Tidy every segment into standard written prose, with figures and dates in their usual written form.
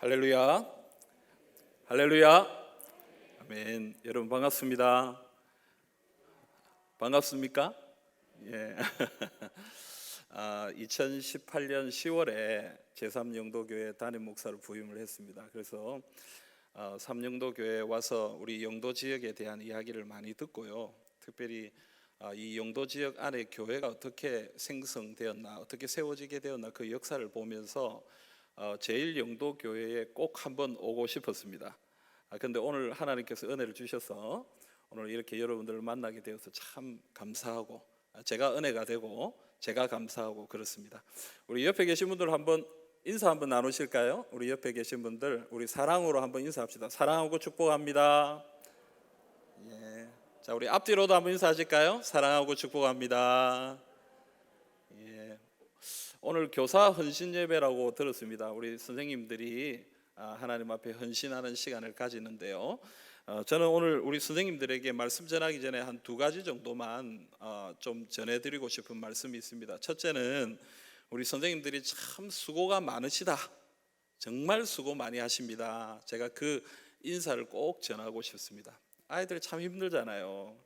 할렐루야, 할렐루야, 아멘. 여러분 반갑습니다. 반갑습니까? 예. 2018년 10월에 제3영도교회 담임 목사를 부임을 했습니다. 그래서 삼영도교회에 와서 우리 영도 지역에 대한 이야기를 많이 듣고요. 특별히 이 영도 지역 안에 교회가 어떻게 생성되었나, 어떻게 세워지게 되었나 그 역사를 보면서 제1영도교회에 꼭 한번 오고 싶었습니다. 그런데 오늘 하나님께서 은혜를 주셔서 오늘 이렇게 여러분들을 만나게 되어서 참 감사하고, 제가 은혜가 되고 제가 감사하고 그렇습니다. 우리 옆에 계신 분들 한번 인사 한번 나누실까요? 우리 옆에 계신 분들 우리 사랑으로 한번 인사합시다. 사랑하고 축복합니다. 예. 자, 우리 앞뒤로도 한번 인사하실까요? 사랑하고 축복합니다. 예. 오늘 교사 헌신 예배라고 들었습니다. 우리 선생님들이 하나님 앞에 헌신하는 시간을 가지는데요. 저는 오늘 우리 선생님들에게 말씀 전하기 전에 한 두 가지 정도만 좀 전해드리고 싶은 말씀이 있습니다. 첫째는 우리 선생님들이 참 수고가 많으시다. 정말 수고 많이 하십니다. 제가 그 인사를 꼭 전하고 싶습니다. 아이들 참 힘들잖아요.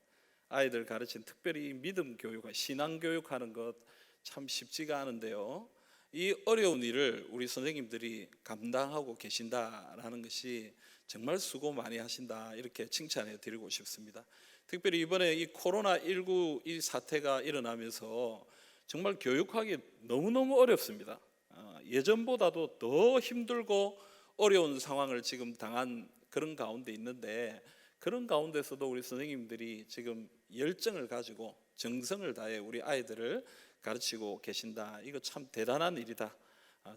아이들 가르친 특별히 믿음 교육, 신앙 교육하는 것 참 쉽지가 않은데요. 이 어려운 일을 우리 선생님들이 감당하고 계신다라는 것이 정말 수고 많이 하신다, 이렇게 칭찬해 드리고 싶습니다. 특별히 이번에 이 코로나19 이 사태가 일어나면서 정말 교육하기 너무너무 어렵습니다. 예전보다도 더 힘들고 어려운 상황을 지금 당한 그런 가운데 있는데, 그런 가운데서도 우리 선생님들이 지금 열정을 가지고 정성을 다해 우리 아이들을 가르치고 계신다. 이거 참 대단한 일이다.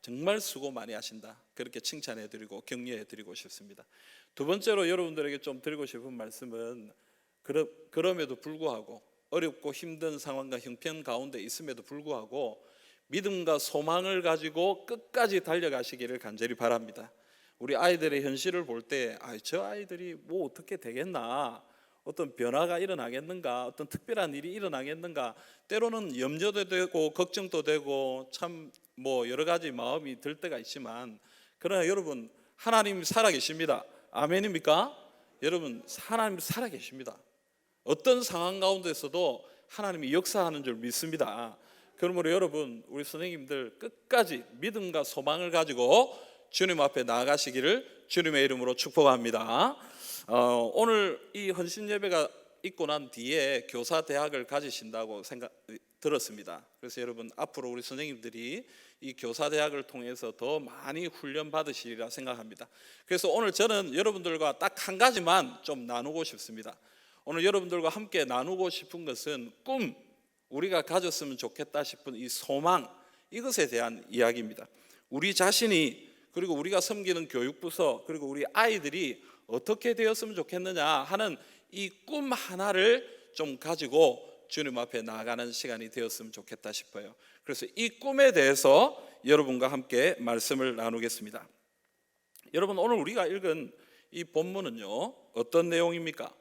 정말 수고 많이 하신다. 그렇게 칭찬해 드리고 격려해 드리고 싶습니다. 두 번째로 여러분들에게 좀 드리고 싶은 말씀은, 그럼에도 불구하고 어렵고 힘든 상황과 형편 가운데 있음에도 불구하고 믿음과 소망을 가지고 끝까지 달려가시기를 간절히 바랍니다. 우리 아이들의 현실을 볼 때 저 아이들이 뭐 어떻게 되겠나, 어떤 변화가 일어나겠는가, 어떤 특별한 일이 일어나겠는가, 때로는 염려도 되고 걱정도 되고 참 뭐 여러 가지 마음이 들 때가 있지만, 그러나 여러분 하나님 살아계십니다. 아멘입니까? 여러분 하나님 살아계십니다. 어떤 상황 가운데서도 하나님이 역사하는 줄 믿습니다. 그러므로 여러분 우리 선생님들 끝까지 믿음과 소망을 가지고 주님 앞에 나아가시기를 주님의 이름으로 축복합니다. 오늘 이 헌신 예배가 있고 난 뒤에 교사 대학을 가지신다고 들었습니다. 그래서 여러분 앞으로 우리 선생님들이 이 교사 대학을 통해서 더 많이 훈련 받으시리라 생각합니다. 그래서 오늘 저는 여러분들과 딱 한 가지만 좀 나누고 싶습니다. 오늘 여러분들과 함께 나누고 싶은 것은 꿈, 우리가 가졌으면 좋겠다 싶은 이 소망, 이것에 대한 이야기입니다. 우리 자신이, 그리고 우리가 섬기는 교육부서, 그리고 우리 아이들이 어떻게 되었으면 좋겠느냐 하는 이 꿈 하나를 좀 가지고 주님 앞에 나아가는 시간이 되었으면 좋겠다 싶어요. 그래서 이 꿈에 대해서 여러분과 함께 말씀을 나누겠습니다. 여러분 오늘 우리가 읽은 이 본문은요, 어떤 내용입니까?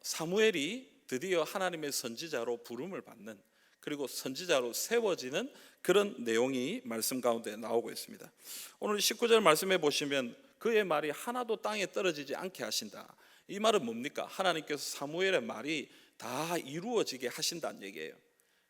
사무엘이 드디어 하나님의 선지자로 부름을 받는, 그리고 선지자로 세워지는 그런 내용이 말씀 가운데 나오고 있습니다. 오늘 19절 말씀해 보시면 그의 말이 하나도 땅에 떨어지지 않게 하신다. 이 말은 뭡니까? 하나님께서 사무엘의 말이 다 이루어지게 하신다는 얘기예요.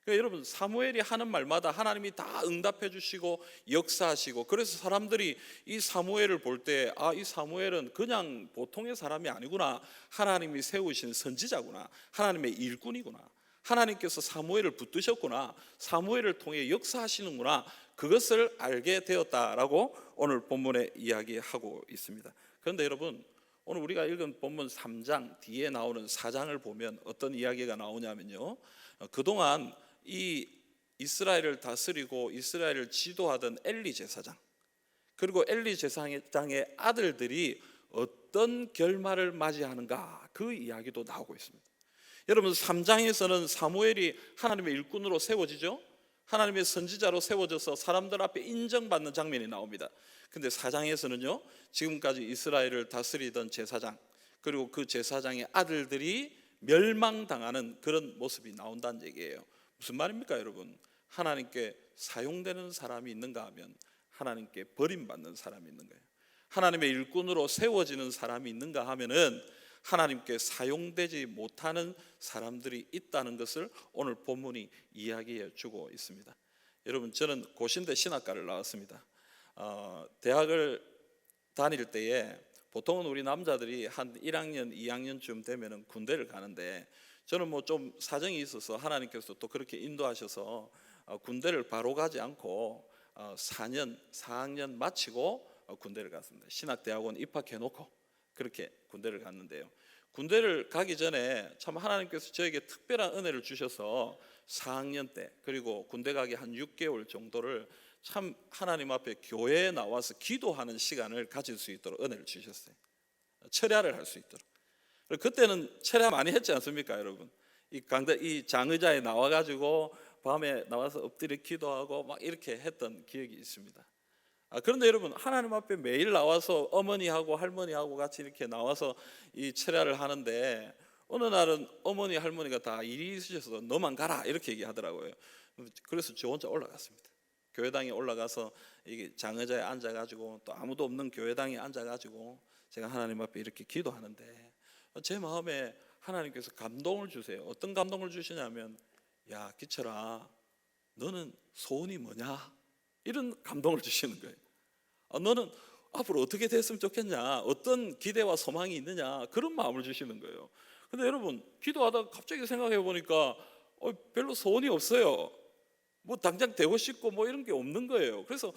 그러니까 여러분 사무엘이 하는 말마다 하나님이 다 응답해 주시고 역사하시고, 그래서 사람들이 이 사무엘을 볼 때 이 사무엘은 그냥 보통의 사람이 아니구나, 하나님이 세우신 선지자구나, 하나님의 일꾼이구나, 하나님께서 사무엘을 붙드셨구나, 사무엘을 통해 역사하시는구나, 그것을 알게 되었다라고 오늘 본문에 이야기하고 있습니다. 그런데 여러분 오늘 우리가 읽은 본문 3장 뒤에 나오는 4장을 보면 어떤 이야기가 나오냐면요, 그동안 이 이스라엘을 다스리고 이스라엘을 지도하던 엘리 제사장, 그리고 엘리 제사장의 아들들이 어떤 결말을 맞이하는가, 그 이야기도 나오고 있습니다. 여러분 3장에서는 사무엘이 하나님의 일꾼으로 세워지죠. 하나님의 선지자로 세워져서 사람들 앞에 인정받는 장면이 나옵니다. 근데 4장에서는요, 지금까지 이스라엘을 다스리던 제사장, 그리고 그 제사장의 아들들이 멸망당하는 그런 모습이 나온다는 얘기예요. 무슨 말입니까 여러분? 하나님께 사용되는 사람이 있는가 하면 하나님께 버림받는 사람이 있는 거예요. 하나님의 일꾼으로 세워지는 사람이 있는가 하면은 하나님께 사용되지 못하는 사람들이 있다는 것을 오늘 본문이 이야기해 주고 있습니다. 여러분, 저는 고신대 신학과를 나왔습니다. 대학을 다닐 때에 보통은 우리 남자들이 한 1학년, 2학년쯤 되면은 군대를 가는데, 저는 뭐 좀 사정이 있어서 하나님께서 또 그렇게 인도하셔서 군대를 바로 가지 않고 4년, 4학년 마치고 군대를 갔습니다. 신학대학원 입학해 놓고 그렇게 군대를 갔는데요, 군대를 가기 전에 참 하나님께서 저에게 특별한 은혜를 주셔서 4학년 때 그리고 군대 가기 한 6개월 정도를 참 하나님 앞에 교회에 나와서 기도하는 시간을 가질 수 있도록 은혜를 주셨어요. 철야를 할 수 있도록. 그때는 철야 많이 했지 않습니까, 여러분? 이 장의자에 나와가지고 밤에 나와서 엎드려 기도하고 막 이렇게 했던 기억이 있습니다. 그런데 여러분, 하나님 앞에 매일 나와서 어머니하고 할머니하고 같이 이렇게 나와서 이 철야를 하는데, 어느 날은 어머니 할머니가 다 일이 있으셔서 너만 가라 이렇게 얘기하더라고요. 그래서 저 혼자 올라갔습니다. 교회당에 올라가서 이게 장의자에 앉아가지고, 또 아무도 없는 교회당에 앉아가지고 제가 하나님 앞에 이렇게 기도하는데, 제 마음에 하나님께서 감동을 주세요. 어떤 감동을 주시냐면, 야 기철아, 너는 소원이 뭐냐? 이런 감동을 주시는 거예요. 너는 앞으로 어떻게 됐으면 좋겠냐? 어떤 기대와 소망이 있느냐? 그런 마음을 주시는 거예요. 근데 여러분, 기도하다가 갑자기 생각해 보니까 별로 소원이 없어요. 뭐 당장 되고 싶고 뭐 이런 게 없는 거예요. 그래서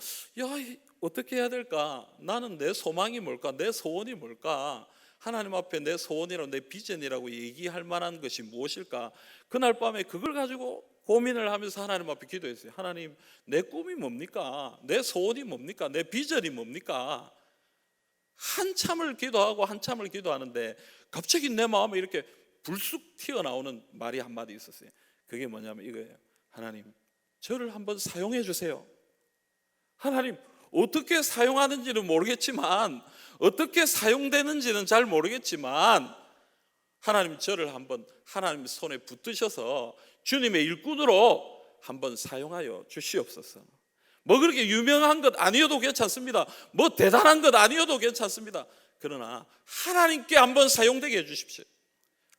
어떻게 해야 될까? 나는 내 소망이 뭘까? 내 소원이 뭘까? 하나님 앞에 내 소원이라고, 내 비전이라고 얘기할 만한 것이 무엇일까? 그날 밤에 그걸 가지고 고민을 하면서 하나님 앞에 기도했어요. 하나님, 내 꿈이 뭡니까? 내 소원이 뭡니까? 내 비전이 뭡니까? 한참을 기도하고 한참을 기도하는데 갑자기 내 마음에 이렇게 불쑥 튀어나오는 말이 한마디 있었어요. 그게 뭐냐면 이거예요. 하나님, 저를 한번 사용해 주세요. 하나님, 어떻게 사용하는지는 모르겠지만, 어떻게 사용되는지는 잘 모르겠지만, 하나님 저를 한번 하나님 손에 붙드셔서 주님의 일꾼으로 한번 사용하여 주시옵소서. 뭐 그렇게 유명한 것 아니어도 괜찮습니다. 뭐 대단한 것 아니어도 괜찮습니다. 그러나 하나님께 한번 사용되게 해주십시오.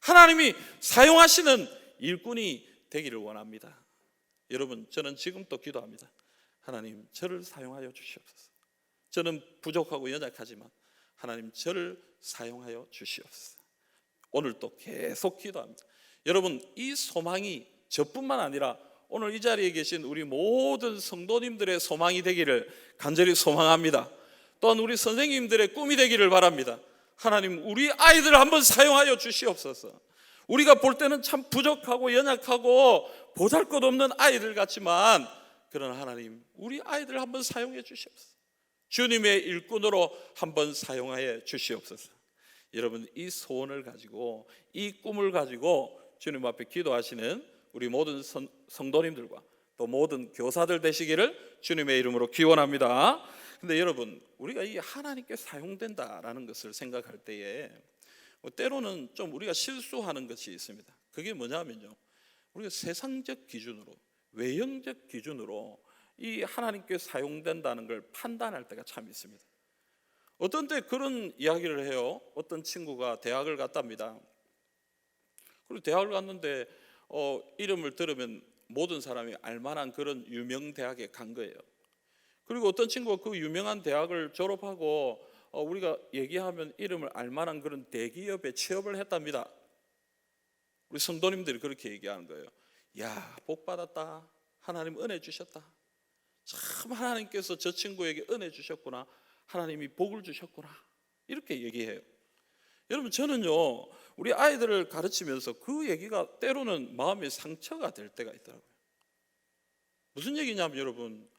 하나님이 사용하시는 일꾼이 되기를 원합니다. 여러분, 저는 지금도 기도합니다. 하나님, 저를 사용하여 주시옵소서. 저는 부족하고 연약하지만 하나님, 저를 사용하여 주시옵소서. 오늘 또 계속 기도합니다. 여러분, 이 소망이 저뿐만 아니라 오늘 이 자리에 계신 우리 모든 성도님들의 소망이 되기를 간절히 소망합니다. 또한 우리 선생님들의 꿈이 되기를 바랍니다. 하나님, 우리 아이들 한번 사용하여 주시옵소서. 우리가 볼 때는 참 부족하고 연약하고 보잘것없는 아이들 같지만, 그러나 하나님, 우리 아이들 한번 사용해 주시옵소서. 주님의 일꾼으로 한번 사용하여 주시옵소서. 여러분, 이 소원을 가지고, 이 꿈을 가지고 주님 앞에 기도하시는 우리 모든 성도님들과 또 모든 교사들 되시기를 주님의 이름으로 기원합니다. 근데 여러분, 우리가 이 하나님께 사용된다라는 것을 생각할 때에 때로는 좀 우리가 실수하는 것이 있습니다. 그게 뭐냐면요, 우리가 세상적 기준으로, 외형적 기준으로 이 하나님께 사용된다는 걸 판단할 때가 참 있습니다. 어떤 때 그런 이야기를 해요. 어떤 친구가 대학을 갔답니다. 그리고 대학을 갔는데 이름을 들으면 모든 사람이 알만한 그런 유명 대학에 간 거예요. 그리고 어떤 친구가 그 유명한 대학을 졸업하고 우리가 얘기하면 이름을 알만한 그런 대기업에 취업을 했답니다. 우리 성도님들이 그렇게 얘기하는 거예요. 야, 복 받았다. 하나님 은혜 주셨다. 참 하나님께서 저 친구에게 은혜 주셨구나. 하나님이 복을 주셨구나. 이렇게 얘기해요. 여러분, 저는요, 우리 아이들을 가르치면서 그 얘기가 때로는 마음의 상처가 될 때가 있더라고요. 무슨 얘기냐면 여러분,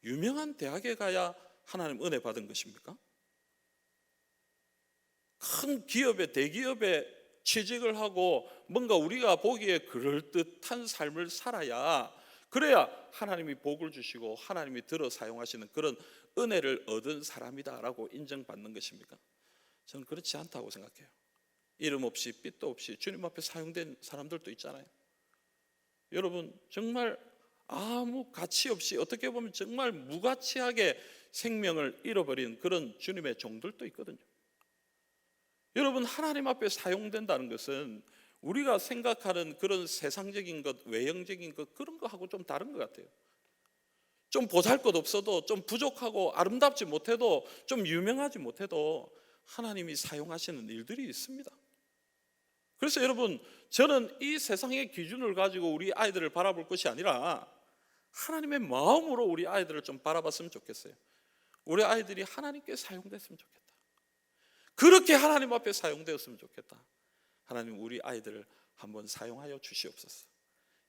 유명한 대학에 가야 하나님 은혜 받은 것입니까? 큰 기업에, 대기업에 취직을 하고 뭔가 우리가 보기에 그럴듯한 삶을 살아야, 그래야 하나님이 복을 주시고 하나님이 들어 사용하시는 그런 은혜를 얻은 사람이다라고 인정받는 것입니까? 저는 그렇지 않다고 생각해요. 이름 없이 빛도 없이 주님 앞에 사용된 사람들도 있잖아요. 여러분, 정말 아무 가치 없이, 어떻게 보면 정말 무가치하게 생명을 잃어버린 그런 주님의 종들도 있거든요. 여러분, 하나님 앞에 사용된다는 것은 우리가 생각하는 그런 세상적인 것, 외형적인 것, 그런 거하고 좀 다른 것 같아요. 좀 보잘것없어도, 좀 부족하고 아름답지 못해도, 좀 유명하지 못해도 하나님이 사용하시는 일들이 있습니다. 그래서 여러분, 저는 이 세상의 기준을 가지고 우리 아이들을 바라볼 것이 아니라 하나님의 마음으로 우리 아이들을 좀 바라봤으면 좋겠어요. 우리 아이들이 하나님께 사용됐으면 좋겠다. 그렇게 하나님 앞에 사용되었으면 좋겠다. 하나님, 우리 아이들을 한번 사용하여 주시옵소서.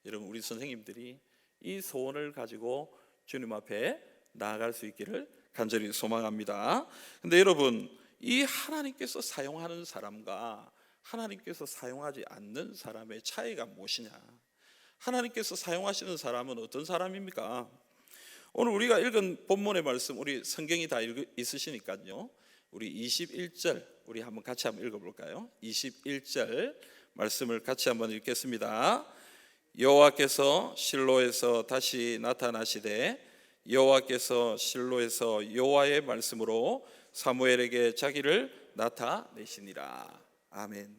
여러분, 우리 선생님들이 이 소원을 가지고 주님 앞에 나아갈 수 있기를 간절히 소망합니다. 근데 여러분, 이 하나님께서 사용하는 사람과 하나님께서 사용하지 않는 사람의 차이가 무엇이냐? 하나님께서 사용하시는 사람은 어떤 사람입니까? 오늘 우리가 읽은 본문의 말씀, 우리 성경이 다 있으시니까요, 우리 21절 우리 한번 같이 한번 읽어볼까요? 21절 말씀을 같이 한번 읽겠습니다. 여호와께서 실로에서 다시 나타나시되 여호와께서 실로에서 여호와의 말씀으로 사무엘에게 자기를 나타내시니라. 아멘.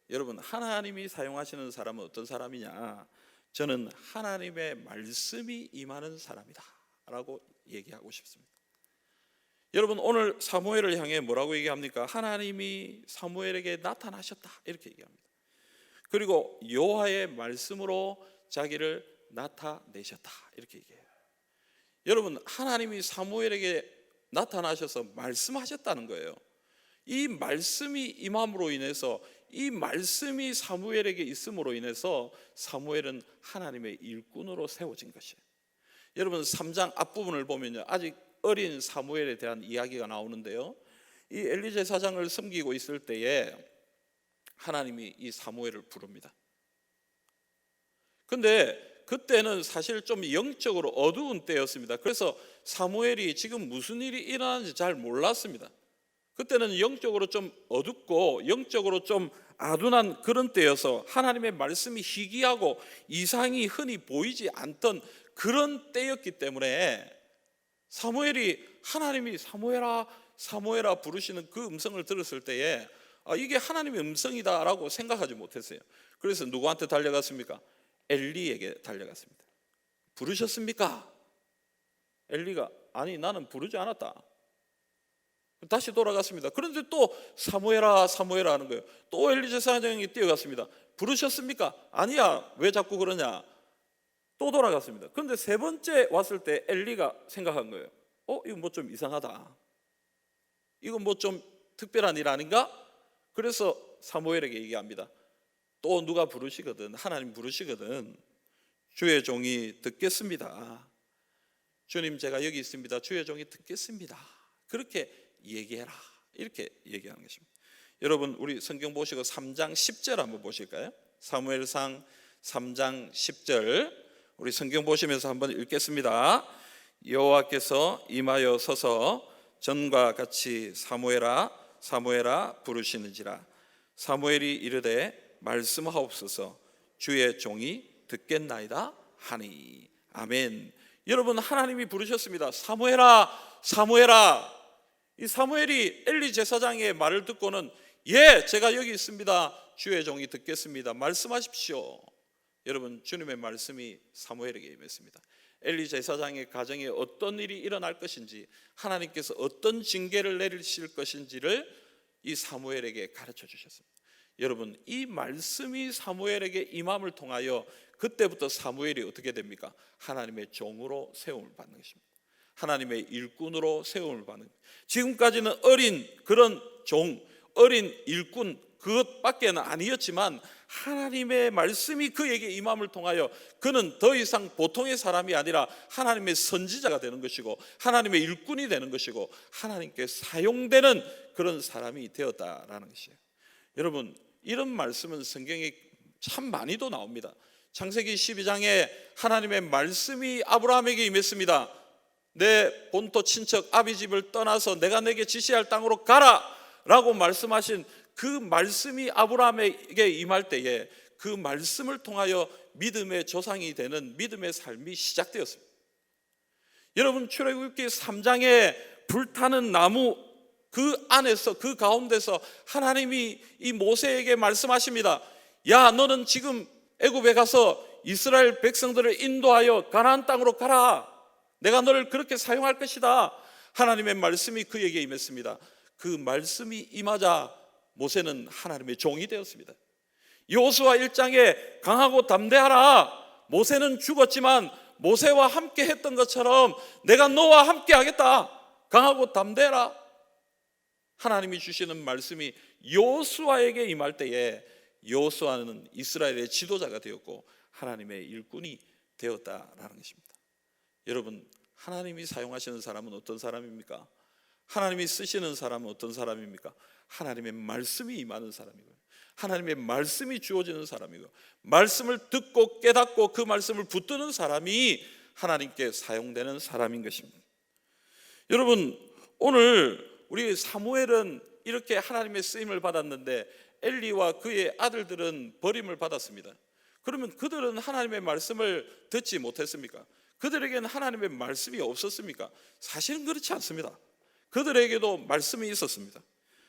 여러분, 하나님이 사용하시는 사람은 어떤 사람이냐? 저는 하나님의 말씀이 임하는 사람이다 라고 얘기하고 싶습니다. 여러분, 오늘 사무엘을 향해 뭐라고 얘기합니까? 하나님이 사무엘에게 나타나셨다 이렇게 얘기합니다. 그리고 여호와의 말씀으로 자기를 나타내셨다 이렇게 얘기해요. 여러분, 하나님이 사무엘에게 나타나셔서 말씀하셨다는 거예요. 이 말씀이 임함으로 인해서, 이 말씀이 사무엘에게 있음으로 인해서 사무엘은 하나님의 일꾼으로 세워진 것이에요. 여러분, 3장 앞부분을 보면요, 아직 어린 사무엘에 대한 이야기가 나오는데요, 이 엘리 제사장을 섬기고 있을 때에 하나님이 이 사무엘을 부릅니다. 근데 그때는 사실 좀 영적으로 어두운 때였습니다. 그래서 사무엘이 지금 무슨 일이 일어나는지 잘 몰랐습니다. 그때는 영적으로 좀 어둡고 영적으로 좀 아둔한 그런 때여서 하나님의 말씀이 희귀하고 이상이 흔히 보이지 않던 그런 때였기 때문에 사무엘이 하나님이 사무엘아 사무엘아 부르시는 그 음성을 들었을 때에 이게 하나님의 음성이다라고 생각하지 못했어요. 그래서 누구한테 달려갔습니까? 엘리에게 달려갔습니다. 부르셨습니까? 엘리가 아니 나는 부르지 않았다. 다시 돌아갔습니다. 그런데 또 사무엘아 사무엘아 하는 거예요. 또 엘리 제사장이 뛰어갔습니다. 부르셨습니까? 아니야. 왜 자꾸 그러냐? 또 돌아갔습니다. 그런데 세 번째 왔을 때 엘리가 생각한 거예요. 이거 뭐 좀 이상하다. 이거 뭐 좀 특별한 일 아닌가? 그래서 사무엘에게 얘기합니다. 또 누가 부르시거든, 하나님 부르시거든, 주의 종이 듣겠습니다. 주님, 제가 여기 있습니다. 주의 종이 듣겠습니다. 그렇게 얘기해라. 이렇게 얘기하는 것입니다. 여러분, 우리 성경 보시고 3장 10절 한번 보실까요? 사무엘상 3장 10절 우리 성경 보시면서 한번 읽겠습니다. 여호와께서 임하여 서서 전과 같이 사무엘아 사무엘아 부르시는지라. 사무엘이 이르되 말씀하옵소서, 주의 종이 듣겠나이다 하니. 아멘. 여러분, 하나님이 부르셨습니다. 사무엘아 사무엘아. 이 사무엘이 엘리 제사장의 말을 듣고는 예, 제가 여기 있습니다. 주의 종이 듣겠습니다. 말씀하십시오. 여러분, 주님의 말씀이 사무엘에게 임했습니다. 엘리 제사장의 가정에 어떤 일이 일어날 것인지, 하나님께서 어떤 징계를 내리실 것인지를 이 사무엘에게 가르쳐 주셨습니다. 여러분, 이 말씀이 사무엘에게 임함을 통하여 그때부터 사무엘이 어떻게 됩니까? 하나님의 종으로 세움을 받는 것입니다. 하나님의 일꾼으로 세움을 받는 것입니다. 지금까지는 어린 그런 종, 어린 일꾼 그것밖에는 아니었지만 하나님의 말씀이 그에게 임함을 통하여 그는 더 이상 보통의 사람이 아니라 하나님의 선지자가 되는 것이고 하나님의 일꾼이 되는 것이고 하나님께 사용되는 그런 사람이 되었다라는 것이에요. 여러분, 이런 말씀은 성경에 참 많이도 나옵니다. 창세기 12장에 하나님의 말씀이 아브라함에게 임했습니다. 내 본토 친척 아비 집을 떠나서 내가 내게 지시할 땅으로 가라 라고 말씀하신 그 말씀이 아브라함에게 임할 때에 그 말씀을 통하여 믿음의 조상이 되는 믿음의 삶이 시작되었습니다. 여러분, 출애굽기 3장에 불타는 나무 그 안에서, 그 가운데서 하나님이 이 모세에게 말씀하십니다. 야, 너는 지금 애굽에 가서 이스라엘 백성들을 인도하여 가나안 땅으로 가라. 내가 너를 그렇게 사용할 것이다. 하나님의 말씀이 그에게 임했습니다. 그 말씀이 임하자 모세는 하나님의 종이 되었습니다. 여호수아 1장에 강하고 담대하라. 모세는 죽었지만 모세와 함께 했던 것처럼 내가 너와 함께 하겠다. 강하고 담대하라. 하나님이 주시는 말씀이 여호수아에게 임할 때에 여호수아는 이스라엘의 지도자가 되었고 하나님의 일꾼이 되었다라는 것입니다. 여러분, 하나님이 사용하시는 사람은 어떤 사람입니까? 하나님이 쓰시는 사람은 어떤 사람입니까? 하나님의 말씀이 임하는 사람이고요, 하나님의 말씀이 주어지는 사람이고, 말씀을 듣고 깨닫고 그 말씀을 붙드는 사람이 하나님께 사용되는 사람인 것입니다. 여러분, 오늘 우리 사무엘은 이렇게 하나님의 쓰임을 받았는데 엘리와 그의 아들들은 버림을 받았습니다. 그러면 그들은 하나님의 말씀을 듣지 못했습니까? 그들에게는 하나님의 말씀이 없었습니까? 사실은 그렇지 않습니다. 그들에게도 말씀이 있었습니다.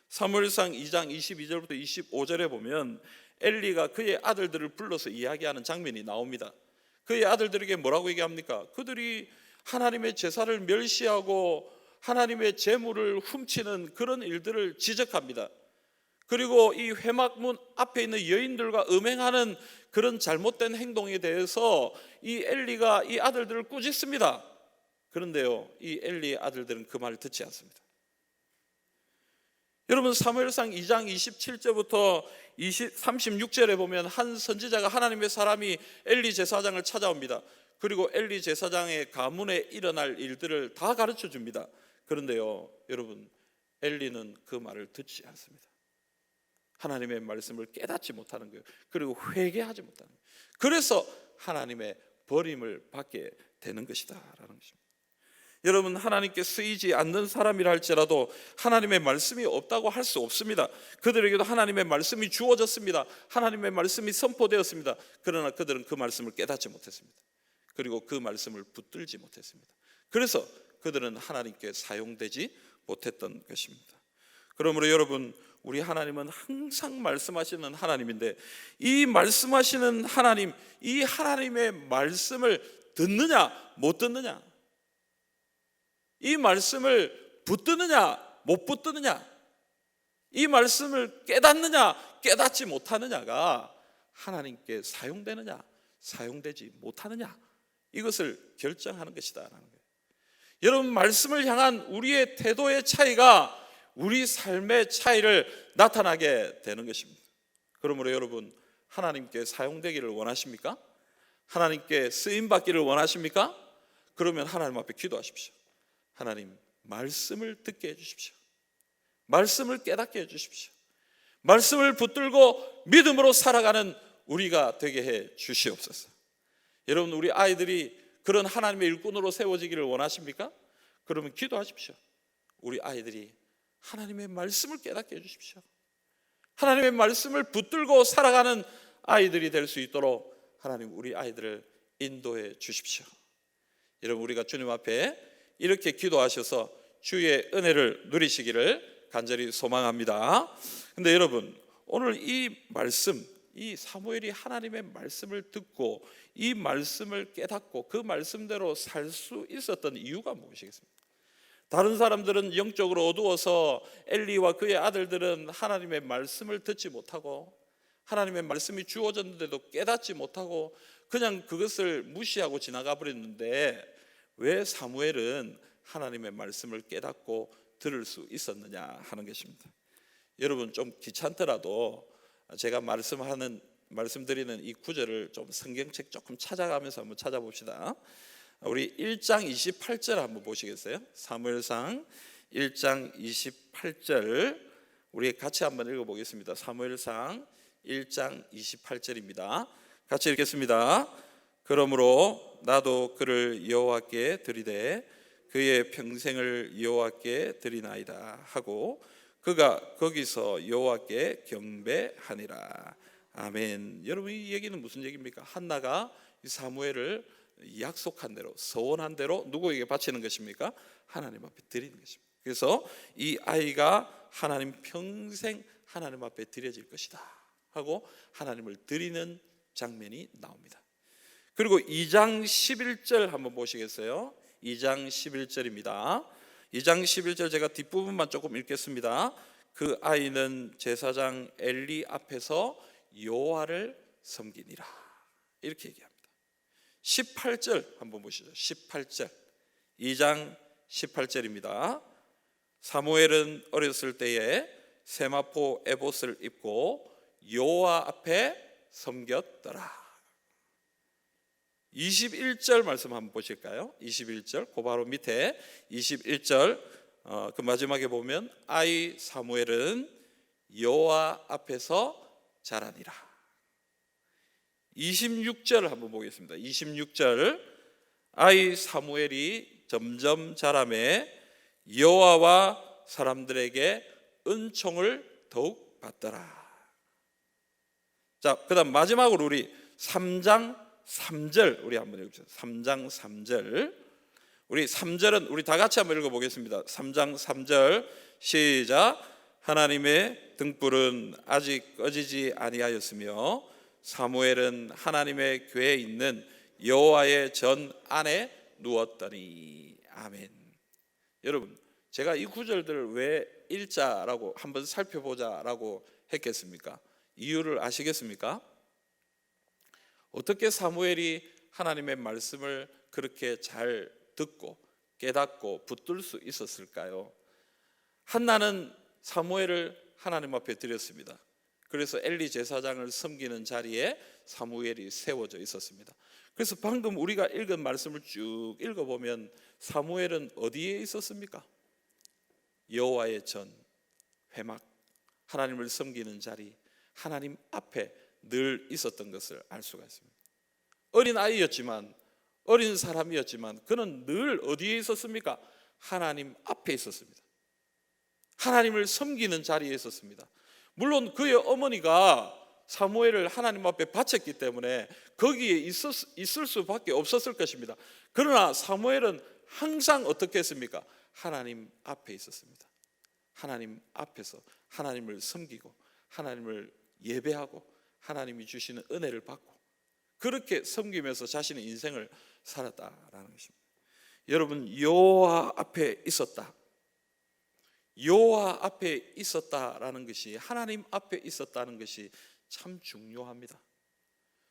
사무엘상 2장 22절부터 25절에 보면 엘리가 그의 아들들을 불러서 이야기하는 장면이 나옵니다. 그의 아들들에게 뭐라고 얘기합니까? 그들이 하나님의 제사를 멸시하고 하나님의 제물을 훔치는 그런 일들을 지적합니다. 그리고 이 회막문 앞에 있는 여인들과 음행하는 그런 잘못된 행동에 대해서 이 엘리가 이 아들들을 꾸짖습니다. 그런데요, 이 엘리의 아들들은 그 말을 듣지 않습니다. 여러분, 사무엘상 2장 27절부터 36절에 보면 한 선지자가, 하나님의 사람이 엘리 제사장을 찾아옵니다. 그리고 엘리 제사장의 가문에 일어날 일들을 다 가르쳐 줍니다. 그런데요, 여러분, 엘리는 그 말을 듣지 않습니다. 하나님의 말씀을 깨닫지 못하는 거예요. 그리고 회개하지 못하는 거예요. 그래서 하나님의 버림을 받게 되는 것이다 라는 것입니다. 여러분, 하나님께 쓰이지 않는 사람이라 할지라도 하나님의 말씀이 없다고 할 수 없습니다. 그들에게도 하나님의 말씀이 주어졌습니다. 하나님의 말씀이 선포되었습니다. 그러나 그들은 그 말씀을 깨닫지 못했습니다. 그리고 그 말씀을 붙들지 못했습니다. 그래서 그들은 하나님께 사용되지 못했던 것입니다. 그러므로 여러분, 우리 하나님은 항상 말씀하시는 하나님인데 이 말씀하시는 하나님, 이 하나님의 말씀을 듣느냐 못 듣느냐, 이 말씀을 붙드느냐 못 붙드느냐, 이 말씀을 깨닫느냐 깨닫지 못하느냐가 하나님께 사용되느냐 사용되지 못하느냐, 이것을 결정하는 것이다라는 거예요. 여러분, 말씀을 향한 우리의 태도의 차이가 우리 삶의 차이를 나타나게 되는 것입니다. 그러므로 여러분, 하나님께 사용되기를 원하십니까? 하나님께 쓰임받기를 원하십니까? 그러면 하나님 앞에 기도하십시오. 하나님, 말씀을 듣게 해주십시오. 말씀을 깨닫게 해주십시오. 말씀을 붙들고 믿음으로 살아가는 우리가 되게 해 주시옵소서. 여러분, 우리 아이들이 그런 하나님의 일꾼으로 세워지기를 원하십니까? 그러면 기도하십시오. 우리 아이들이 하나님의 말씀을 깨닫게 해주십시오. 하나님의 말씀을 붙들고 살아가는 아이들이 될 수 있도록 하나님, 우리 아이들을 인도해 주십시오. 여러분, 우리가 주님 앞에 이렇게 기도하셔서 주의 은혜를 누리시기를 간절히 소망합니다. 근데 여러분, 오늘 이 말씀, 이 사무엘이 하나님의 말씀을 듣고 이 말씀을 깨닫고 그 말씀대로 살 수 있었던 이유가 무엇이겠습니까? 다른 사람들은 영적으로 어두워서 엘리와 그의 아들들은 하나님의 말씀을 듣지 못하고 하나님의 말씀이 주어졌는데도 깨닫지 못하고 그냥 그것을 무시하고 지나가 버렸는데 왜 사무엘은 하나님의 말씀을 깨닫고 들을 수 있었느냐 하는 것입니다. 여러분, 좀 귀찮더라도 제가 말씀드리는 이 구절을 좀 성경책 조금 찾아가면서 한번 찾아봅시다. 우리 1장 28절 한번 보시겠어요? 사무엘상 1장 28절 우리 같이 한번 읽어보겠습니다. 사무엘상 1장 28절입니다. 같이 읽겠습니다. 그러므로 나도 그를 여호와께 드리되 그의 평생을 여호와께 드리나이다 하고 그가 거기서 여호와께 경배하니라. 아멘. 여러분, 이 얘기는 무슨 얘기입니까? 한나가 사무엘을 약속한 대로, 서원한 대로 누구에게 바치는 것입니까? 하나님 앞에 드리는 것입니다. 그래서 이 아이가 하나님 평생 하나님 앞에 드려질 것이다 하고 하나님을 드리는 장면이 나옵니다. 그리고 2장 11절 한번 보시겠어요? 2장 11절입니다. 2장 11절 제가 뒷부분만 조금 읽겠습니다. 그 아이는 제사장 엘리 앞에서 여호와를 섬기니라, 이렇게 얘기합니다. 18절 한번 보시죠. 18절, 2장 18절입니다. 사무엘은 어렸을 때에 세마포 에봇을 입고 여호와 앞에 섬겼더라. 21절 말씀 한번 보실까요? 21절, 그 바로 밑에 21절 그 마지막에 보면 아이 사무엘은 여호와 앞에서 자라니라. 26절 한번 보겠습니다. 26절, 아이 사무엘이 점점 자라매 여호와와 사람들에게 은총을 더욱 받더라. 자, 그다음 마지막으로 우리 3장 3절 우리 한번 읽읍시다. 3장 3절. 우리 3절은 우리 다 같이 한번 읽어보겠습니다. 3장 3절 시작. 하나님의 등불은 아직 꺼지지 아니하였으며 사무엘은 하나님의 궤에 있는 여호와의 전 안에 누웠더니. 아멘. 여러분, 제가 이 구절들을 왜 읽자라고 한번 살펴보자라고 했겠습니까? 이유를 아시겠습니까? 어떻게 사무엘이 하나님의 말씀을 그렇게 잘 듣고 깨닫고 붙들 수 있었을까요? 한나는 사무엘을 하나님 앞에 드렸습니다. 그래서 엘리 제사장을 섬기는 자리에 사무엘이 세워져 있었습니다. 그래서 방금 우리가 읽은 말씀을 쭉 읽어보면 사무엘은 어디에 있었습니까? 여호와의 전, 회막, 하나님을 섬기는 자리, 하나님 앞에 늘 있었던 것을 알 수가 있습니다. 어린 아이였지만, 어린 사람이었지만 그는 늘 어디에 있었습니까? 하나님 앞에 있었습니다. 하나님을 섬기는 자리에 있었습니다. 물론 그의 어머니가 사무엘을 하나님 앞에 바쳤기 때문에 거기에 있을 수밖에 없었을 것입니다. 그러나 사무엘은 항상 어떻게 했습니까? 하나님 앞에 있었습니다. 하나님 앞에서 하나님을 섬기고 하나님을 예배하고 하나님이 주시는 은혜를 받고 그렇게 섬기면서 자신의 인생을 살았다라는 것입니다. 여러분, 여호와 앞에 있었다, 여호와 앞에 있었다라는 것이, 하나님 앞에 있었다는 것이 참 중요합니다.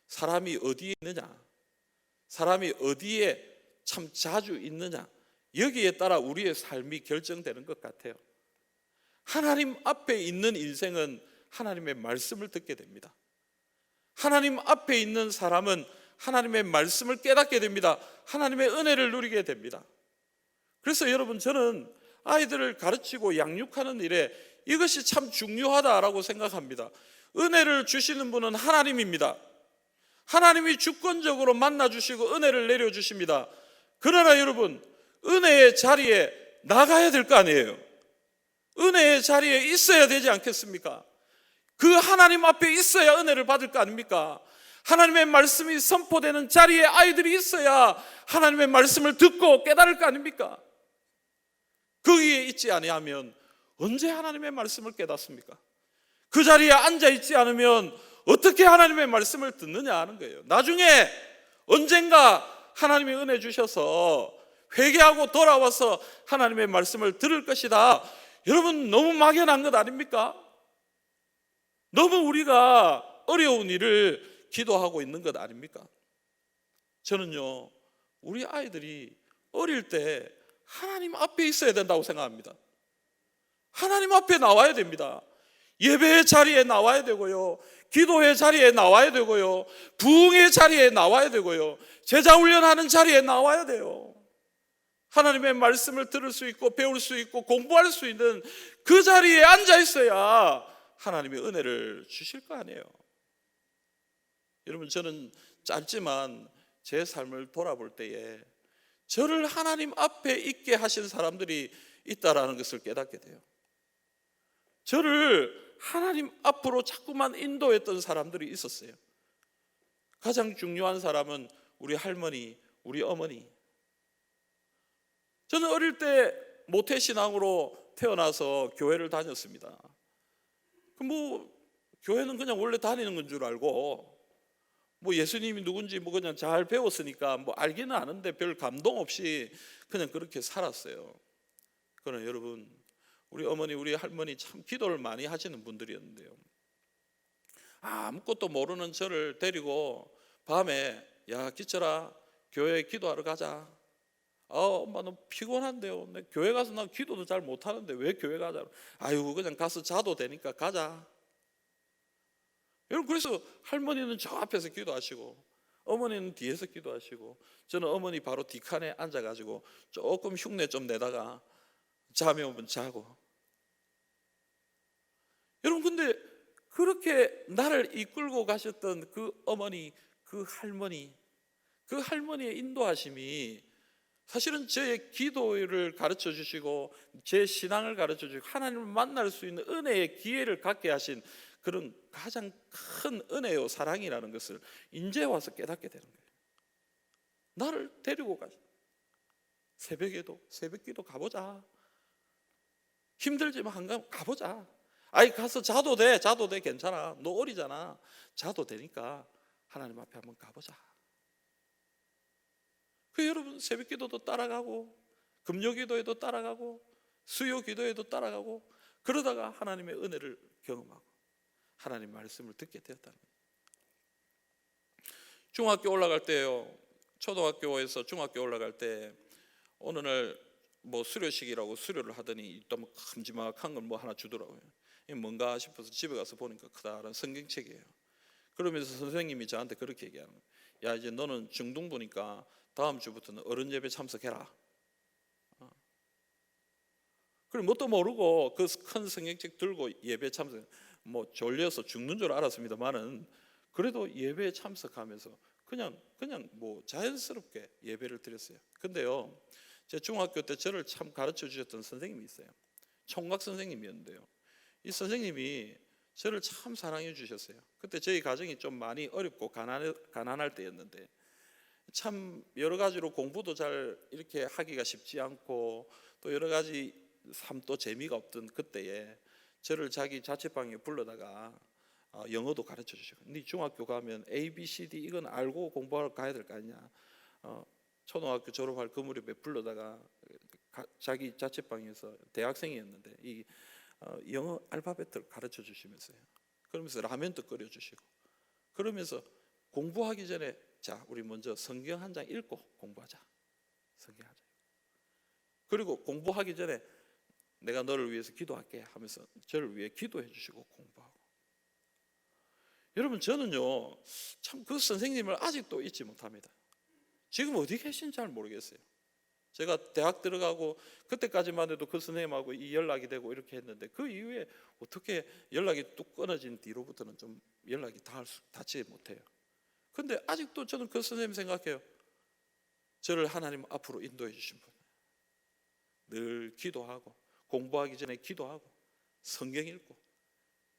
사람이 어디에 있느냐, 사람이 어디에 참 자주 있느냐, 여기에 따라 우리의 삶이 결정되는 것 같아요. 하나님 앞에 있는 인생은 하나님의 말씀을 듣게 됩니다. 하나님 앞에 있는 사람은 하나님의 말씀을 깨닫게 됩니다. 하나님의 은혜를 누리게 됩니다. 그래서 여러분, 저는 아이들을 가르치고 양육하는 일에 이것이 참 중요하다라고 생각합니다. 은혜를 주시는 분은 하나님입니다. 하나님이 주권적으로 만나주시고 은혜를 내려주십니다. 그러나 여러분, 은혜의 자리에 나가야 될 거 아니에요. 은혜의 자리에 있어야 되지 않겠습니까? 그 하나님 앞에 있어야 은혜를 받을 거 아닙니까? 하나님의 말씀이 선포되는 자리에 아이들이 있어야 하나님의 말씀을 듣고 깨달을 거 아닙니까? 거기에 있지 아니하면 언제 하나님의 말씀을 깨닫습니까? 그 자리에 앉아 있지 않으면 어떻게 하나님의 말씀을 듣느냐 하는 거예요. 나중에 언젠가 하나님이 은혜 주셔서 회개하고 돌아와서 하나님의 말씀을 들을 것이다. 여러분, 너무 막연한 것 아닙니까? 너무 우리가 어려운 일을 기도하고 있는 것 아닙니까? 저는요, 우리 아이들이 어릴 때 하나님 앞에 있어야 된다고 생각합니다. 하나님 앞에 나와야 됩니다. 예배의 자리에 나와야 되고요, 기도의 자리에 나와야 되고요, 부흥의 자리에 나와야 되고요, 제자훈련하는 자리에 나와야 돼요. 하나님의 말씀을 들을 수 있고 배울 수 있고 공부할 수 있는 그 자리에 앉아 있어야 하나님의 은혜를 주실 거 아니에요. 여러분, 저는 짧지만 제 삶을 돌아볼 때에 저를 하나님 앞에 있게 하신 사람들이 있다라는 것을 깨닫게 돼요. 저를 하나님 앞으로 자꾸만 인도했던 사람들이 있었어요. 가장 중요한 사람은 우리 할머니, 우리 어머니. 저는 어릴 때 모태신앙으로 태어나서 교회를 다녔습니다. 교회는 그냥 원래 다니는 건 줄 알고 예수님이 누군지 그냥 잘 배웠으니까 알기는 아는데 별 감동 없이 그냥 그렇게 살았어요. 그러나 여러분, 우리 어머니 우리 할머니 참 기도를 많이 하시는 분들이었는데요, 아무것도 모르는 저를 데리고 밤에 야 기철아 교회에 기도하러 가자. 엄마 너무 피곤한데요. 내 교회 가서 나 기도도 잘 못하는데 왜 교회 가자. 아유 그냥 가서 자도 되니까 가자. 여러분, 그래서 할머니는 저 앞에서 기도하시고 어머니는 뒤에서 기도하시고 저는 어머니 바로 뒷칸에 앉아가지고 조금 흉내 좀 내다가 잠이 오면 자고. 여러분, 근데 그렇게 나를 이끌고 가셨던 그 어머니, 그 할머니의 인도하심이 사실은 제 기도를 가르쳐 주시고 제 신앙을 가르쳐 주시고 하나님을 만날 수 있는 은혜의 기회를 갖게 하신 그런 가장 큰 은혜요 사랑이라는 것을 이제 와서 깨닫게 되는 거예요. 나를 데리고 가시. 새벽에도 새벽기도 가보자. 힘들지만 한번 가보자. 아이 가서 자도 돼 괜찮아. 너 어리잖아. 자도 되니까 하나님 앞에 한번 가보자. 여러분, 새벽기도도 따라가고 금요기도에도 따라가고 수요기도에도 따라가고 그러다가 하나님의 은혜를 경험하고 하나님 말씀을 듣게 되었다는 거예요. 중학교 올라갈 때요, 초등학교에서 중학교 올라갈 때 어느 날 수료식이라고 수료를 하더니 또 큼지막한 걸 하나 주더라고요. 이게 뭔가 싶어서 집에 가서 보니까 크다란 성경책이에요. 그러면서 선생님이 저한테 그렇게 얘기하는 거예요. 야 이제 너는 중등부니까 다음 주부터는 어른 예배 참석해라. 그리고 뭣도 모르고 그 큰 성경책 들고 예배 참석, 졸려서 죽는 줄 알았습니다만은 그래도 예배에 참석하면서 그냥 자연스럽게 예배를 드렸어요. 근데요, 제 중학교 때 저를 참 가르쳐 주셨던 선생님이 있어요. 총각 선생님이었는데요, 이 선생님이 저를 참 사랑해 주셨어요. 그때 저희 가정이 좀 많이 어렵고 가난할 때였는데 참 여러 가지로 공부도 잘 이렇게 하기가 쉽지 않고 또 여러 가지 삶도 재미가 없던 그때에 저를 자기 자취방에 불러다가 영어도 가르쳐 주시고, 네 중학교 가면 A, B, C, D 이건 알고 공부하러 가야 될 거 아니냐. 초등학교 졸업할 그 무렵에 불러다가 자기 자취방에서 대학생이었는데 이 영어 알파벳을 가르쳐 주시면서요, 그러면서 라면도 끓여 주시고 그러면서 공부하기 전에 자 우리 먼저 성경 한 장 읽고 공부하자. 성경 한 장. 그리고 공부하기 전에 내가 너를 위해서 기도할게 하면서 저를 위해 기도해 주시고 공부하고. 여러분, 저는요 참 그 선생님을 아직도 잊지 못합니다. 지금 어디 계신지 잘 모르겠어요. 제가 대학 들어가고 그때까지만 해도 그 선생님하고 이 연락이 되고 이렇게 했는데 그 이후에 어떻게 연락이 뚝 끊어진 뒤로부터는 좀 연락이 닿지 못해요. 근데 아직도 저는 그 선생님 생각해요. 저를 하나님 앞으로 인도해 주신 분, 늘 기도하고 공부하기 전에 기도하고 성경 읽고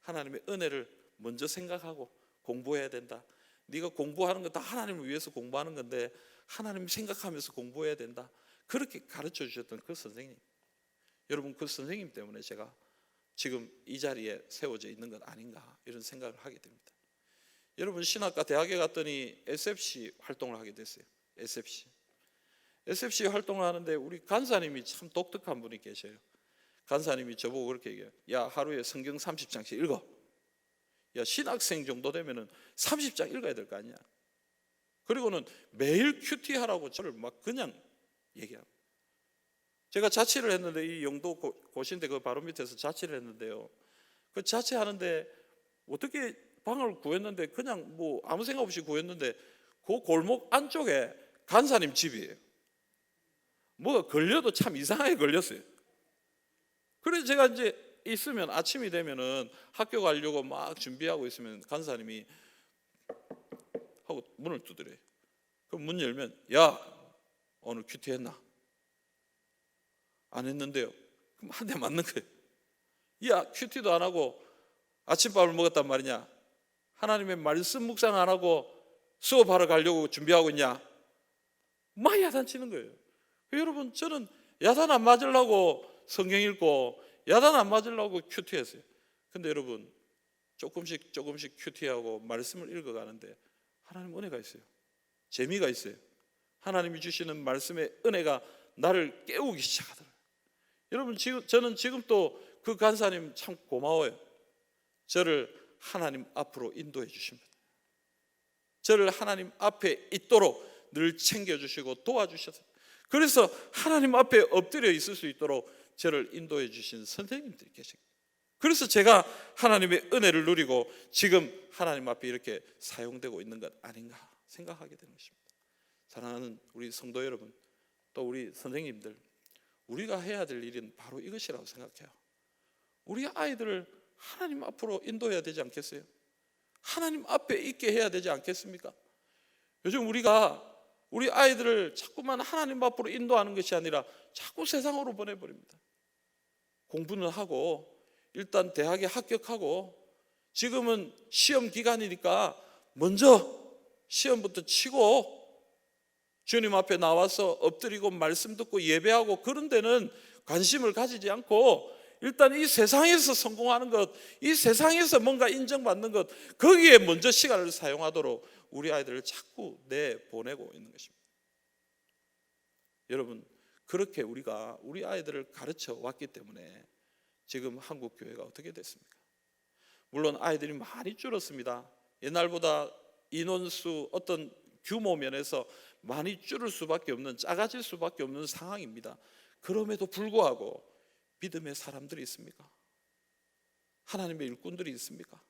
하나님의 은혜를 먼저 생각하고 공부해야 된다. 네가 공부하는 거 다 하나님을 위해서 공부하는 건데 하나님 생각하면서 공부해야 된다. 그렇게 가르쳐 주셨던 그 선생님, 여러분 그 선생님 때문에 제가 지금 이 자리에 세워져 있는 것 아닌가 이런 생각을 하게 됩니다. 여러분, 신학과 대학에 갔더니 SFC 활동을 하게 됐어요. SFC 활동을 하는데 우리 간사님이 참 독특한 분이 계셔요. 간사님이 저보고 그렇게 얘기해요. 야 하루에 성경 30장씩 읽어. 야 신학생 정도 되면은 30장 읽어야 될 거 아니야. 그리고는 매일 큐티 하라고 저를 막 그냥 얘기하고. 제가 자취를 했는데 이 영도 고신대 그 바로 밑에서 자취를 했는데요, 그 자취하는데 어떻게 방을 구했는데 그냥 아무 생각 없이 구했는데 그 골목 안쪽에 간사님 집이에요. 뭐가 걸려도 참 이상하게 걸렸어요. 그래서 제가 이제 있으면 아침이 되면은 학교 가려고 막 준비하고 있으면 간사님이 하고 문을 두드려요. 그럼 문 열면 야 오늘 큐티 했나? 안 했는데요. 그럼 한 대 맞는 거예요. 야 큐티도 안 하고 아침밥을 먹었단 말이냐? 하나님의 말씀 묵상 안 하고 수업하러 가려고 준비하고 있냐? 막 야단치는 거예요. 여러분, 저는 야단 안 맞으려고 성경 읽고 야단 안 맞으려고 큐티했어요. 근데 여러분, 조금씩 큐티하고 말씀을 읽어가는데 하나님 은혜가 있어요. 재미가 있어요. 하나님이 주시는 말씀의 은혜가 나를 깨우기 시작하더라고요. 여러분, 저는 지금 또 그 간사님 참 고마워요. 저를 하나님 앞으로 인도해 주십니다. 저를 하나님 앞에 있도록 늘 챙겨주시고 도와주셔서, 그래서 하나님 앞에 엎드려 있을 수 있도록 저를 인도해 주신 선생님들이 계십니다. 그래서 제가 하나님의 은혜를 누리고 지금 하나님 앞에 이렇게 사용되고 있는 것 아닌가 생각하게 되는 것입니다. 사랑하는 우리 성도 여러분, 또 우리 선생님들, 우리가 해야 될 일은 바로 이것이라고 생각해요. 우리 아이들을 하나님 앞으로 인도해야 되지 않겠어요? 하나님 앞에 있게 해야 되지 않겠습니까? 요즘 우리가 우리 아이들을 자꾸만 하나님 앞으로 인도하는 것이 아니라 자꾸 세상으로 보내버립니다. 공부는 하고 일단 대학에 합격하고, 지금은 시험 기간이니까 먼저 시험부터 치고 주님 앞에 나와서 엎드리고 말씀 듣고 예배하고 그런 데는 관심을 가지지 않고, 일단 이 세상에서 성공하는 것, 이 세상에서 뭔가 인정받는 것, 거기에 먼저 시간을 사용하도록 우리 아이들을 자꾸 내보내고 있는 것입니다. 여러분, 그렇게 우리가 우리 아이들을 가르쳐 왔기 때문에 지금 한국 교회가 어떻게 됐습니까? 물론 아이들이 많이 줄었습니다. 옛날보다 인원수, 어떤 규모 면에서 많이 줄을 수밖에 없는, 작아질 수밖에 없는 상황입니다. 그럼에도 불구하고 믿음의 사람들이 있습니까? 하나님의 일꾼들이 있습니까?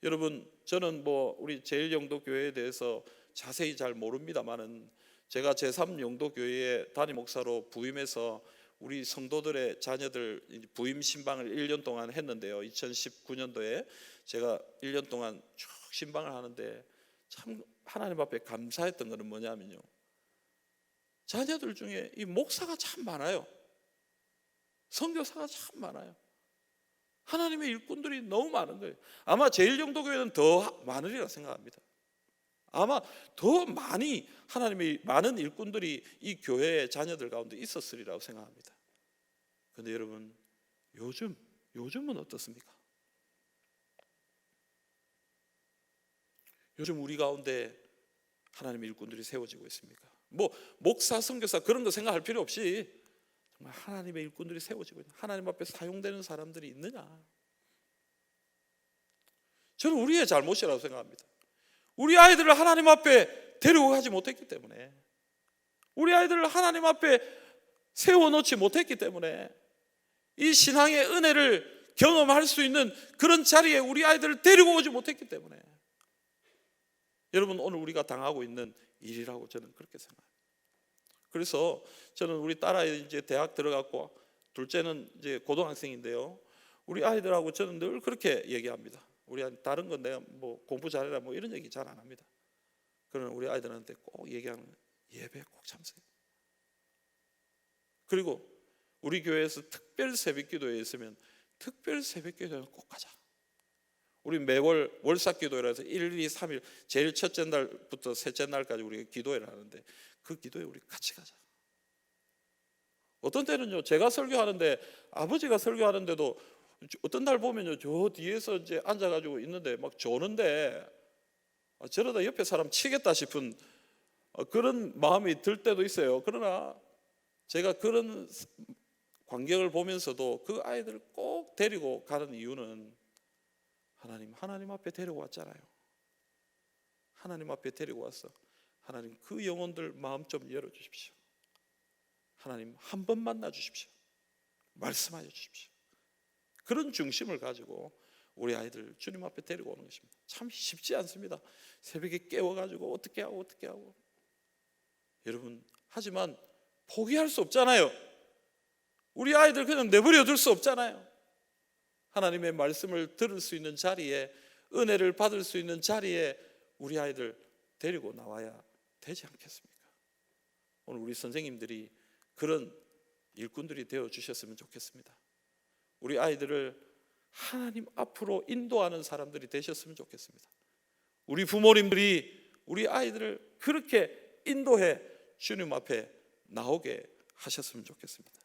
여러분, 저는 우리 제1영도교회에 대해서 자세히 잘 모릅니다만은, 제가 제3영도교회의 담임 목사로 부임해서 우리 성도들의 자녀들 부임 신방을 1년 동안 했는데요. 2019년도에 제가 1년 동안 쭉 신방을 하는데 참 하나님 앞에 감사했던 것은 뭐냐면요, 자녀들 중에 이 목사가 참 많아요. 선교사가 참 많아요. 하나님의 일꾼들이 너무 많은 거예요. 아마 제1영도교회는 더 많으리라 생각합니다. 아마 더 많이 하나님의 많은 일꾼들이 이 교회의 자녀들 가운데 있었으리라고 생각합니다. 그런데 여러분, 요즘은 어떻습니까? 요즘 우리 가운데 하나님의 일꾼들이 세워지고 있습니까? 목사, 선교사 그런 거 생각할 필요 없이 정말 하나님의 일꾼들이 세워지고 있는, 하나님 앞에 사용되는 사람들이 있느냐? 저는 우리의 잘못이라고 생각합니다. 우리 아이들을 하나님 앞에 데리고 가지 못했기 때문에, 우리 아이들을 하나님 앞에 세워놓지 못했기 때문에, 이 신앙의 은혜를 경험할 수 있는 그런 자리에 우리 아이들을 데리고 오지 못했기 때문에, 여러분, 오늘 우리가 당하고 있는 일이라고 저는 그렇게 생각합니다. 그래서 저는 우리 딸아이 이제 대학 들어갔고, 둘째는 이제 고등학생인데요, 우리 아이들하고 저는 늘 그렇게 얘기합니다. 우리 다른 건 내가 공부 잘해라 이런 얘기 잘 안 합니다. 그러나 우리 아이들한테 꼭 얘기하는 거예요. 예배 꼭 참석해. 그리고 우리 교회에서 특별 새벽기도에 있으면 특별 새벽기도에 꼭 가자. 우리 매월 월삭기도회라 해서 1, 2, 3일 제일 첫째 날부터 셋째 날까지 우리가 기도회를 하는데, 그 기도에 우리 같이 가자. 어떤 때는요, 제가 설교하는데, 아버지가 설교하는데도 어떤 날 보면요, 저 뒤에서 이제 앉아가지고 있는데 막 조는데, 저러다 옆에 사람 치겠다 싶은 그런 마음이 들 때도 있어요. 그러나 제가 그런 광경을 보면서도 그 아이들을 꼭 데리고 가는 이유는, 하나님 앞에 데리고 왔잖아요. 하나님 앞에 데리고 와서 하나님, 그 영혼들 마음 좀 열어주십시오. 하나님, 한 번 만나 주십시오. 말씀하여 주십시오. 그런 중심을 가지고 우리 아이들 주님 앞에 데리고 오는 것입니다. 참 쉽지 않습니다. 새벽에 깨워가지고 어떻게 하고 여러분, 하지만 포기할 수 없잖아요. 우리 아이들 그냥 내버려 둘 수 없잖아요. 하나님의 말씀을 들을 수 있는 자리에, 은혜를 받을 수 있는 자리에 우리 아이들 데리고 나와야 되지 않겠습니까? 오늘 우리 선생님들이 그런 일꾼들이 되어주셨으면 좋겠습니다. 우리 아이들을 하나님 앞으로 인도하는 사람들이 되셨으면 좋겠습니다. 우리 부모님들이 우리 아이들을 그렇게 인도해 주님 앞에 나오게 하셨으면 좋겠습니다.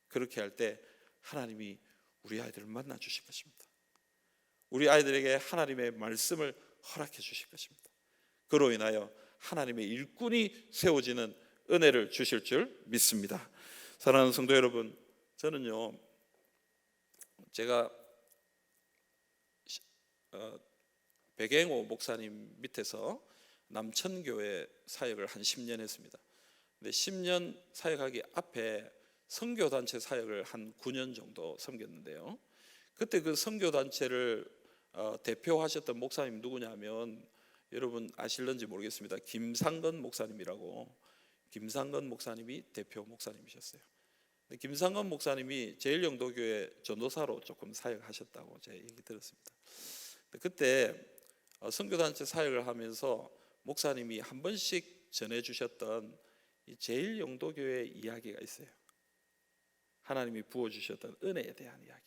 그렇게 할 때 하나님이 우리 아이들을 만나 주실 것입니다. 우리 아이들에게 하나님의 말씀을 허락해 주실 것입니다. 그로 인하여 하나님의 일꾼이 세워지는 은혜를 주실 줄 믿습니다. 사랑하는 성도 여러분, 저는요, 제가 백행호 목사님 밑에서 남천교회 사역을 한 10년 했습니다. 근데 10년 사역하기 앞에 선교단체 사역을 한 9년 정도 섬겼는데요, 그때 그 선교단체를 대표하셨던 목사님 누구냐면, 여러분 아실런지 모르겠습니다. 김상건 목사님이라고, 김상건 목사님이 대표 목사님이셨어요. 김상건 목사님이 제일영도교회 전도사로 조금 사역하셨다고 제가 얘기 들었습니다. 그때 선교단체 사역을 하면서 목사님이 한 번씩 전해주셨던 이 제일영도교회 이야기가 있어요. 하나님이 부어주셨던 은혜에 대한 이야기,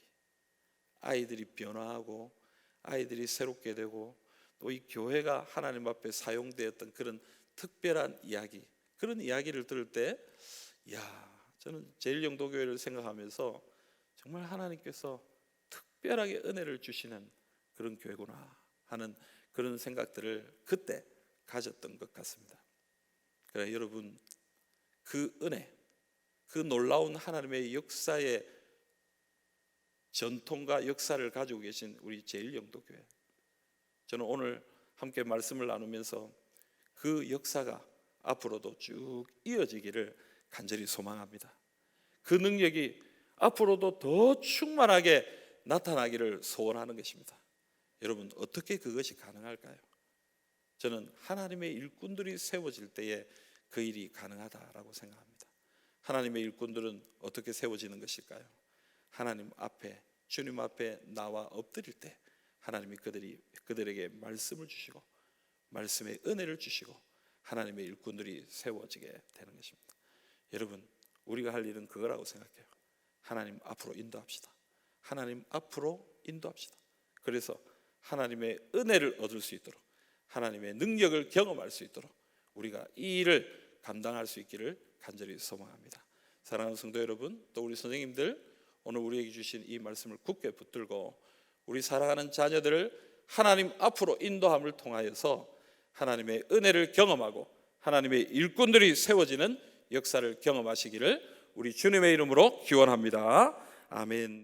아이들이 변화하고 아이들이 새롭게 되고 또 이 교회가 하나님 앞에 사용되었던 그런 특별한 이야기, 그런 이야기를 들을 때, 저는 제일영도교회를 생각하면서 정말 하나님께서 특별하게 은혜를 주시는 그런 교회구나 하는 그런 생각들을 그때 가졌던 것 같습니다. 그래, 여러분, 그 은혜, 그 놀라운 하나님의 역사의 전통과 역사를 가지고 계신 우리 제일영도교회, 저는 오늘 함께 말씀을 나누면서 그 역사가 앞으로도 쭉 이어지기를 간절히 소망합니다. 그 능력이 앞으로도 더 충만하게 나타나기를 소원하는 것입니다. 여러분, 어떻게 그것이 가능할까요? 저는 하나님의 일꾼들이 세워질 때에 그 일이 가능하다라고 생각합니다. 하나님의 일꾼들은 어떻게 세워지는 것일까요? 하나님 앞에, 주님 앞에 나와 엎드릴 때 하나님이 그들에게 말씀을 주시고 말씀의 은혜를 주시고 하나님의 일꾼들이 세워지게 되는 것입니다. 여러분, 우리가 할 일은 그거라고 생각해요. 하나님 앞으로 인도합시다. 하나님 앞으로 인도합시다. 그래서 하나님의 은혜를 얻을 수 있도록, 하나님의 능력을 경험할 수 있도록 우리가 이 일을 감당할 수 있기를 간절히 소망합니다. 사랑하는 성도 여러분, 또 우리 선생님들, 오늘 우리에게 주신 이 말씀을 굳게 붙들고 우리 사랑하는 자녀들을 하나님 앞으로 인도함을 통하여서 하나님의 은혜를 경험하고 하나님의 일꾼들이 세워지는 역사를 경험하시기를 우리 주님의 이름으로 기원합니다. 아멘.